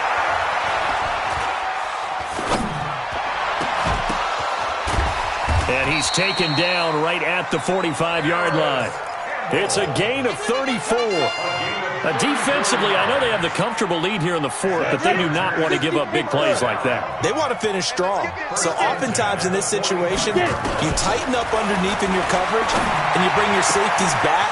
And he's taken down right at the 45-yard line. It's a gain of 34. Defensively, I know they have the comfortable lead here in the 4th, but they do not want to give up big plays like that. They want to finish strong. So oftentimes in this situation, you tighten up underneath in your coverage, and you bring your safeties back.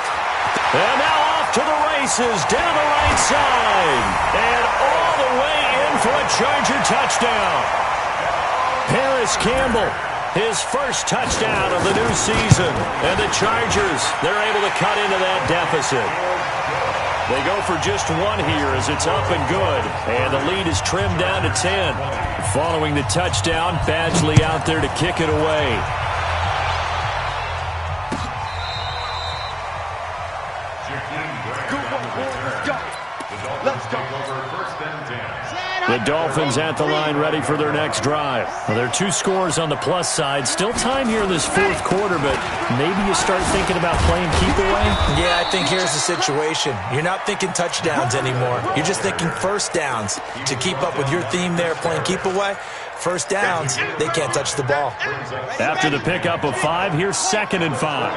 And now off to the races, down the right side. And all the way in for a Charger touchdown. Paris Campbell, his first touchdown of the new season. And the Chargers, they're able to cut into that deficit. They go for just 1 here as it's up and good. And the lead is trimmed down to 10. Following the touchdown, Badgley out there to kick it away. Let's go. Over first and 10. The Dolphins at the line ready for their next drive. Well, there are 2 scores on the plus side. Still time here in this fourth quarter, but maybe you start thinking about playing keep away? Yeah, I think here's the situation. You're not thinking touchdowns anymore. You're just thinking first downs. To keep up with your theme there, playing keep away, first downs, they can't touch the ball. After the pickup of 5, here's 2nd and 5.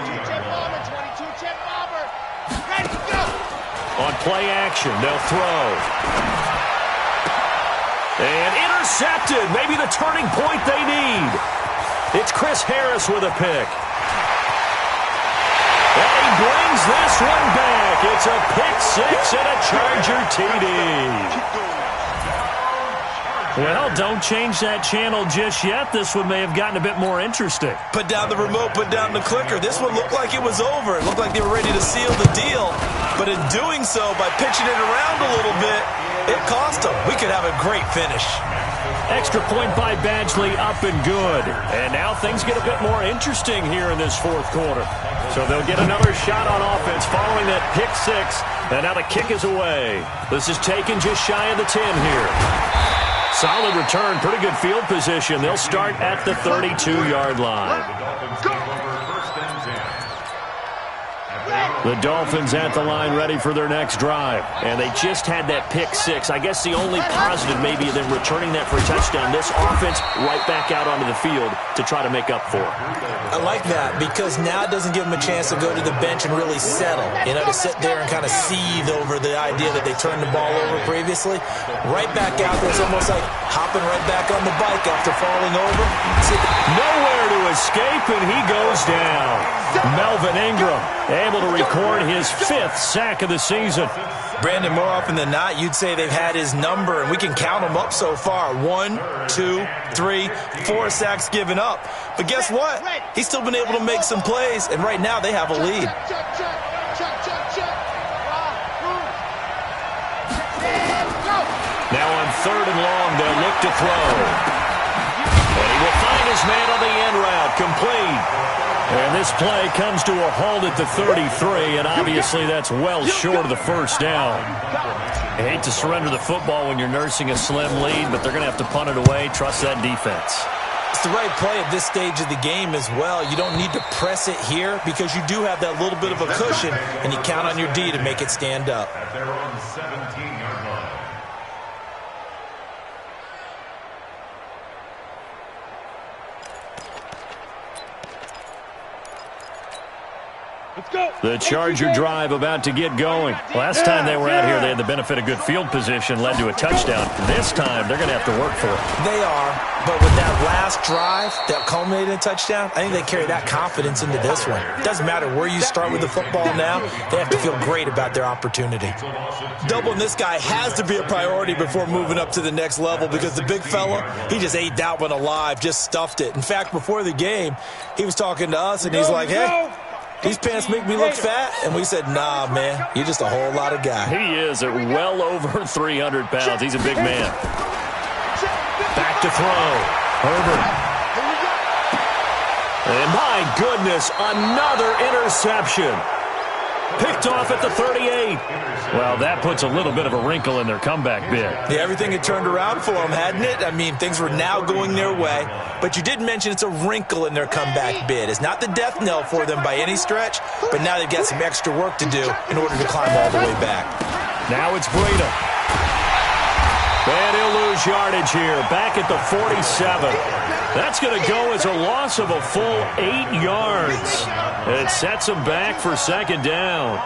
On play action, they'll throw. And intercepted. Maybe the turning point they need. It's Chris Harris with a pick. And he brings this one back. It's a pick 6 and a Charger TD. Well, don't change that channel just yet. This one may have gotten a bit more interesting. Put down the remote, put down the clicker. This one looked like it was over. It looked like they were ready to seal the deal. But in doing so, by pitching it around a little bit, it cost them. We could have a great finish. Extra point by Badgley, up and good. And now things get a bit more interesting here in this fourth quarter. So they'll get another shot on offense following that pick 6. And now the kick is away. This is taken just shy of the 10 here. Solid return, pretty good field position. They'll start at the 32-yard line. The Dolphins at the line ready for their next drive. And they just had that pick 6. I guess the only positive maybe of them returning that for a touchdown. This offense right back out onto the field to try to make up for it. I like that because now it doesn't give them a chance to go to the bench and really settle. You know, to sit there and kind of seethe over the idea that they turned the ball over previously. Right back out there. It's almost like hopping right back on the bike after falling over. Nowhere to escape, and he goes down. Melvin Ingram able to record his 5th sack of the season. Brandon, more often than not, you'd say they've had his number, and we can count them up so far. 1, 2, 3, 4 sacks given up. But guess what? He's still been able to make some plays, and right now they have a lead. Now on 3rd and long, they'll look to throw. And he will find his man on the end route, complete. And this play comes to a halt at the 33, and obviously that's well short of the first down. I hate to surrender the football when you're nursing a slim lead, but they're going to have to punt it away. Trust that defense. It's the right play at this stage of the game as well. You don't need to press it here because you do have that little bit of a cushion, and you count on your D to make it stand up. At their own 17-yard line. Let's go. The Charger drive about to get going. Last time they were out here, they had the benefit of good field position, led to a touchdown. This time, they're going to have to work for it. They are, but with that last drive that culminated in a touchdown, I think they carry that confidence into this one. It doesn't matter where you start with the football now, they have to feel great about their opportunity. Doubling this guy has to be a priority before moving up to the next level because the big fella, he just ate that one alive, just stuffed it. In fact, before the game, he was talking to us, and he's like, hey, these pants make me look fat. And we said, nah, man, you're just a whole lot of guy. He is at well over 300 pounds. He's a big man. Back to throw. Herbert. And my goodness, another interception. Picked off at the 38. Well, that puts a little bit of a wrinkle in their comeback bid. Yeah, everything had turned around for them, hadn't it? I mean, things were now going their way. But you did mention it's a wrinkle in their comeback bid. It's not the death knell for them by any stretch, but now they've got some extra work to do in order to climb all the way back. Now it's Breida. And he'll lose yardage here, back at the 47. That's going to go as a loss of a full 8 yards. It sets him back for second down.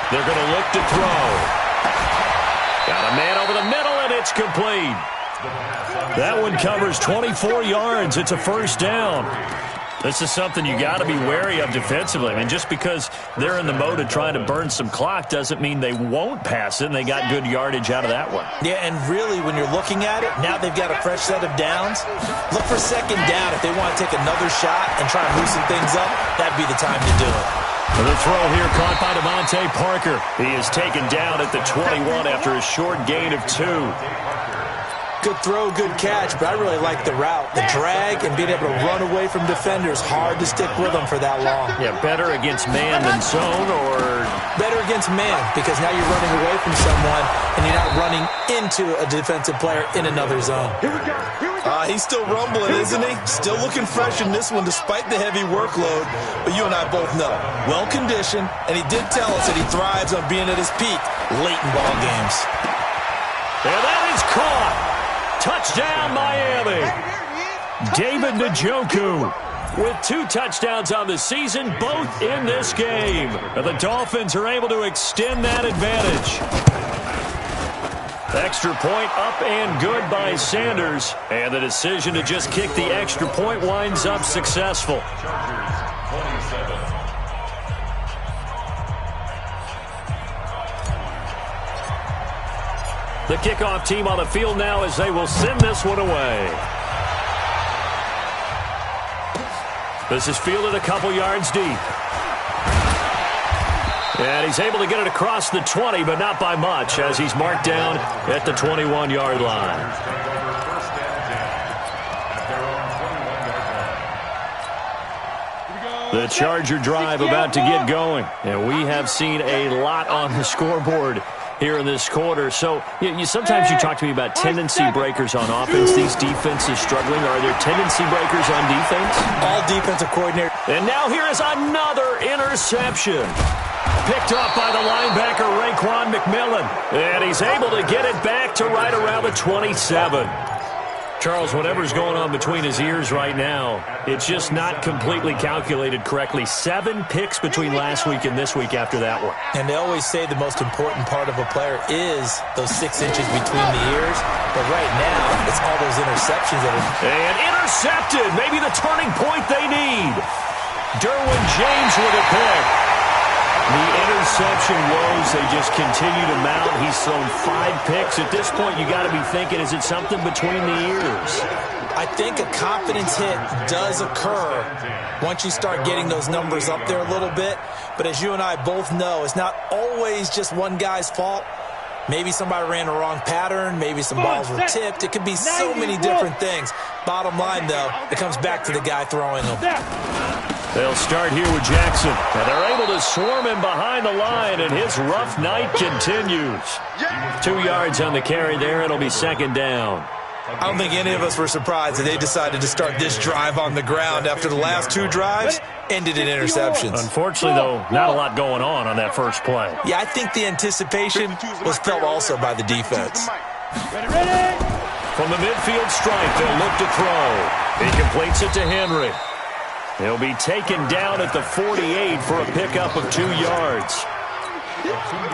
They're going to look to throw. Got a man over the middle, and it's complete. That one covers 24 yards. It's a first down. This is something you got to be wary of defensively. I mean, just because they're in the mode of trying to burn some clock doesn't mean they won't pass it, and they got good yardage out of that one. Yeah, and really, when you're looking at it, now they've got a fresh set of downs. Look for second down. If they want to take another shot and try and loosen things up, that'd be the time to do it. The throw here caught by Devontae Parker. He is taken down at the 21 after a short gain of 2. Good throw, good catch, but I really like the route. The drag and being able to run away from defenders, hard to stick with them for that long. Yeah, better against man than zone, or? Better against man, because now you're running away from someone and you're not running into a defensive player in another zone. Here we go. He's still rumbling, isn't he? Still looking fresh in this one despite the heavy workload. But you and I both know, well-conditioned, and he did tell us that he thrives on being at his peak late in ball games. And that is caught. Touchdown, Miami. David Njoku with 2 touchdowns on the season, both in this game. And the Dolphins are able to extend that advantage. Extra point up and good by Sanders. And the decision to just kick the extra point winds up successful. The kickoff team on the field now as they will send this one away. This is fielded a couple yards deep. And he's able to get it across the 20, but not by much, as he's marked down at the 21-yard line. The Charger drive about to get going. And we have seen a lot on the scoreboard here in this quarter. So sometimes you talk to me about tendency breakers on offense. These defenses struggling. Are there tendency breakers on defense? All defensive coordinators. And now here is another interception. Picked up by the linebacker, Raekwon McMillan. And he's able to get it back to right around the 27. Charles, whatever's going on between his ears right now, it's just not completely calculated correctly. 7 picks between last week and this week after that one. And they always say the most important part of a player is those 6 inches between the ears. But right now, it's all those interceptions that are... And intercepted. Maybe the turning point they need. Derwin James with a pick. The interception woes, they just continue to mount. He's thrown 5 picks. At this point, you got to be thinking, is it something between the ears? I think a confidence hit does occur once you start getting those numbers up there a little bit. But as you and I both know, it's not always just one guy's fault. Maybe somebody ran a wrong pattern. Maybe some balls were tipped. It could be so many different things. Bottom line, though, it comes back to the guy throwing them. They'll start here with Jackson. And they're able to swarm him behind the line, and his rough night continues. 2 yards on the carry there. It'll be second down. I don't think any of us were surprised that they decided to start this drive on the ground after the last 2 drives ended in interceptions. Unfortunately, though, not a lot going on that first play. Yeah, I think the anticipation was felt also by the defense. Ready? From the midfield stripe, they'll look to throw. He completes it to Henry. He'll be taken down at the 48 for a pickup of 2 yards.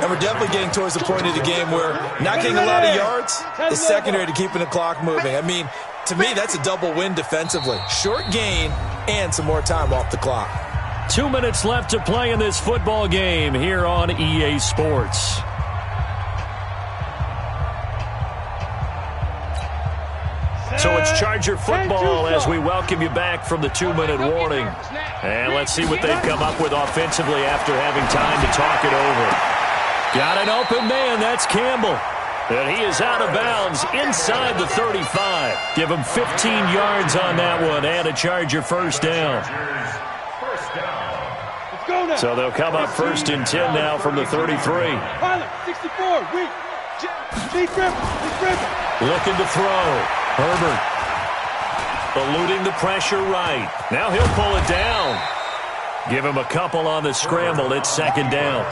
And we're definitely getting towards the point of the game where not getting a lot of yards is secondary to keeping the clock moving. I mean, to me, that's a double win defensively. Short gain and some more time off the clock. 2 minutes left to play in this football game here on EA Sports. So it's Charger football as we welcome you back from the 2-minute warning. And let's see what they've come up with offensively after having time to talk it over. Got an open man, that's Campbell. And he is out of bounds inside the 35. Give him 15 yards on that one and a Charger first down. So they'll come up 1st and 10 now from the 33. Pilot, 64, weak. Chief Griffin. Looking to throw. Herbert eluding the pressure right. Now he'll pull it down. Give him a couple on the scramble. It's second down.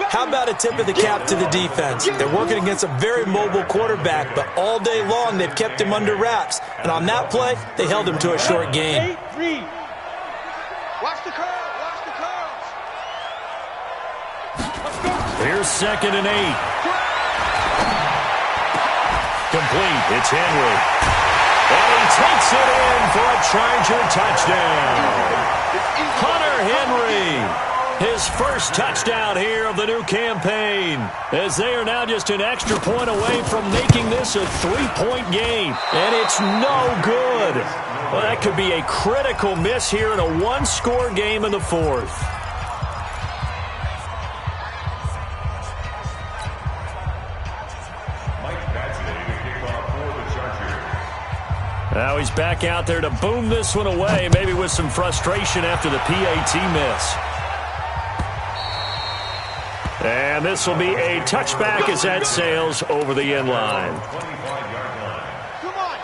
How about a tip of the cap to the defense? They're working against a very mobile quarterback, but all day long they've kept him under wraps. And on that play, they held him to a short gain. Watch the curls. Watch the curls. Here's 2nd and 8. Complete. It's Henry. And he takes it in for a Charger touchdown. Hunter Henry, his first touchdown here of the new campaign, as they are now just an extra point away from making this a 3-point game. And it's no good. Well, that could be a critical miss here in a 1-score game in the 4th. Now he's back out there to boom this one away, maybe with some frustration after the PAT miss. And this will be a touchback as that sails over the end line.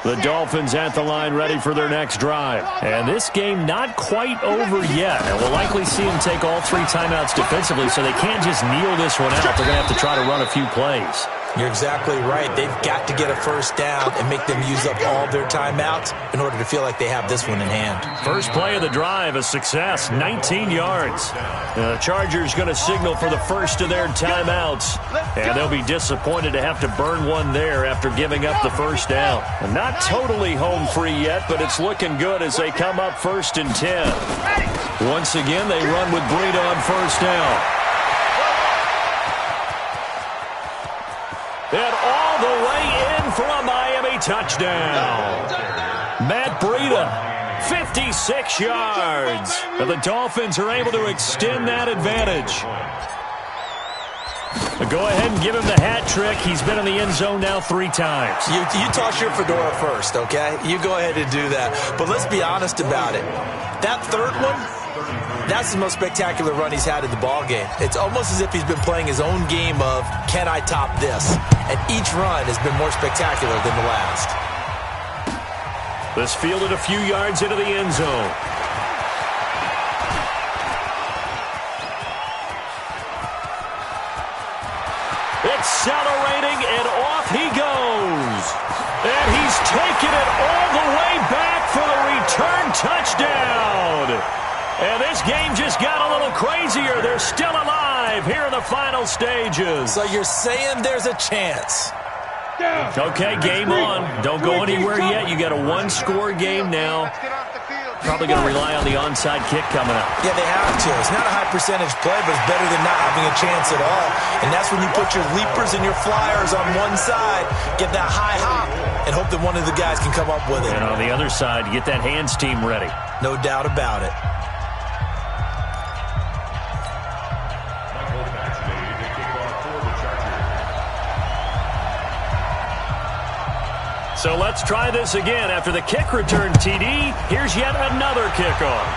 The Dolphins at the line ready for their next drive. And this game not quite over yet. And we'll likely see them take all 3 timeouts defensively, so they can't just kneel this one out. They're going to have to try to run a few plays. You're exactly right. They've got to get a first down and make them use up all their timeouts in order to feel like they have this one in hand. First play of the drive, a success, 19 yards. The Chargers going to signal for the first of their timeouts, and they'll be disappointed to have to burn one there after giving up the first down. And not totally home free yet, but it's looking good as they come up 1st and 10. Once again, they run with Breida on first down. And all the way in for a Miami touchdown. Matt Breida, 56 yards. And the Dolphins are able to extend that advantage. But go ahead and give him the hat trick. He's been in the end zone now 3 times. You toss your fedora first, okay? You go ahead and do that. But let's be honest about it. That third one, that's the most spectacular run he's had in the ballgame. It's almost as if he's been playing his own game of, can I top this? And each run has been more spectacular than the last. This fielded a few yards into the end zone. Accelerating, and off he goes. And he's taken it all the way back for the return touchdown. And this game just got a little crazier. They're still alive here in the final stages. So you're saying there's a chance? Okay, game on. Don't go anywhere yet. You got a 1-score game now. Probably going to rely on the onside kick coming up. Yeah, they have to. It's not a high percentage play, but it's better than not having a chance at all. And that's when you put your leapers and your flyers on one side, get that high hop, and hope that one of the guys can come up with it. And on the other side, get that hands team ready. No doubt about it. So let's try this again. After the kick return TD, here's yet another kickoff.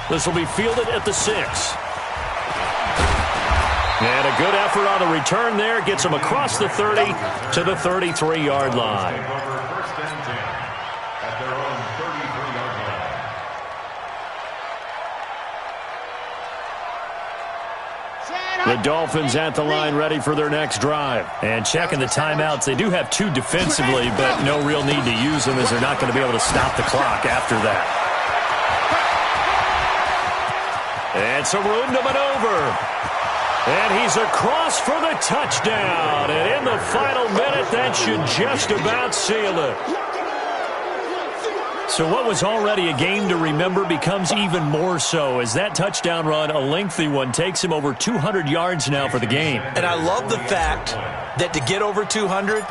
This will be fielded at the 6. And a good effort on the return there. Gets him across the 30 to the 33-yard line. The Dolphins at the line ready for their next drive. And checking the timeouts. They do have 2 defensively, but no real need to use them as they're not going to be able to stop the clock after that. And some room to maneuver. And he's across for the touchdown. And in the final minute, that should just about seal it. So what was already a game to remember becomes even more so as that touchdown run, a lengthy one, takes him over 200 yards now for the game. And I love the fact that to get over 200,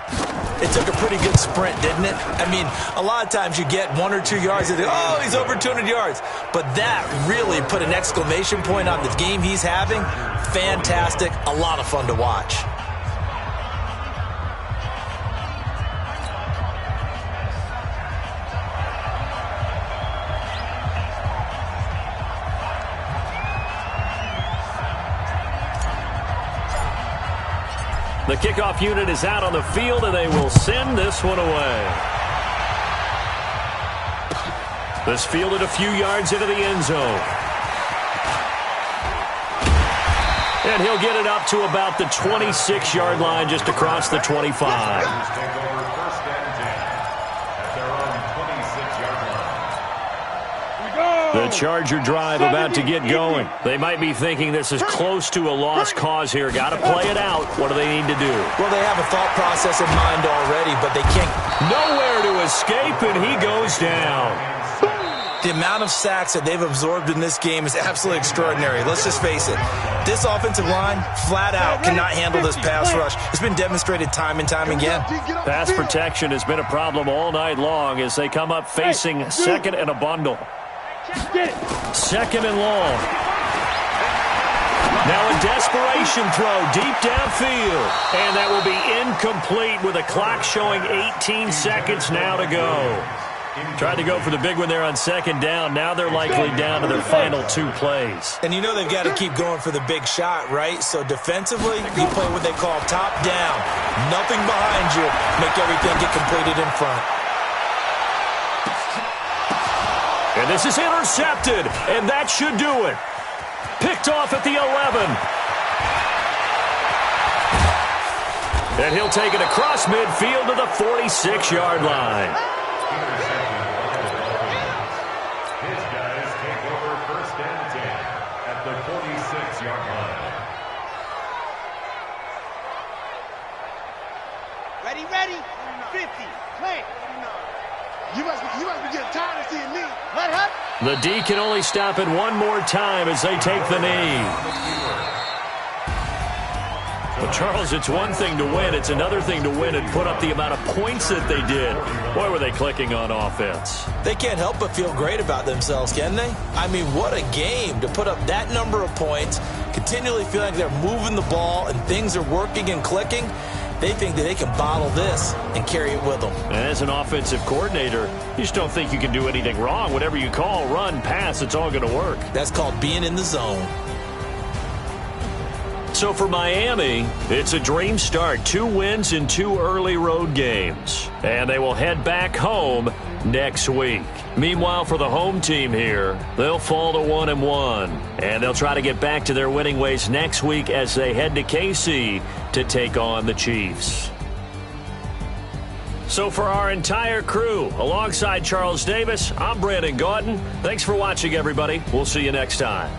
it took a pretty good sprint, didn't it? I mean, a lot of times you get 1 or 2 yards and think, oh, he's over 200 yards. But that really put an exclamation point on the game he's having. Fantastic. A lot of fun to watch. The kickoff unit is out on the field, and they will send this one away. This fielded a few yards into the end zone. And he'll get it up to about the 26-yard line, just across the 25. The Charger drive about to get going. They might be thinking this is close to a lost cause here. Got to play it out. What do they need to do? Well, they have a thought process in mind already, but they can't. Nowhere to escape, and he goes down. The amount of sacks that they've absorbed in this game is absolutely extraordinary. Let's just face it. This offensive line, flat out, cannot handle this pass rush. It's been demonstrated time and time again. Pass protection has been a problem all night long as they come up facing second and a bundle. Second and long. Now a desperation throw deep downfield. And that will be incomplete with the clock showing 18 seconds now to go. Tried to go for the big one there on second down. Now they're likely down to their final 2 plays. And you know they've got to keep going for the big shot, right? So defensively, you play what they call top down. Nothing behind you. Make everything get completed in front. And this is intercepted, and that should do it. Picked off at the 11. And he'll take it across midfield to the 46-yard line. His guys take over 1st and 10 at the 46-yard line. Ready? 50. Play. You must be getting tired of seeing me. Let her. The D can only stop it one more time as they take the knee. Well, Charles, it's one thing to win. It's another thing to win and put up the amount of points that they did. Boy, were they clicking on offense. They can't help but feel great about themselves, can they? I mean, what a game to put up that number of points, continually feel like they're moving the ball and things are working and clicking. They think that they can bottle this and carry it with them. And as an offensive coordinator, you just don't think you can do anything wrong. Whatever you call, run, pass, it's all going to work. That's called being in the zone. So for Miami, it's a dream start. 2 wins in 2 early road games. And they will head back home next week. Meanwhile, for the home team here, they'll fall to 1-1. And they'll try to get back to their winning ways next week as they head to KC to take on the Chiefs. So for our entire crew, alongside Charles Davis, I'm Brandon Gaudin. Thanks for watching, everybody. We'll see you next time.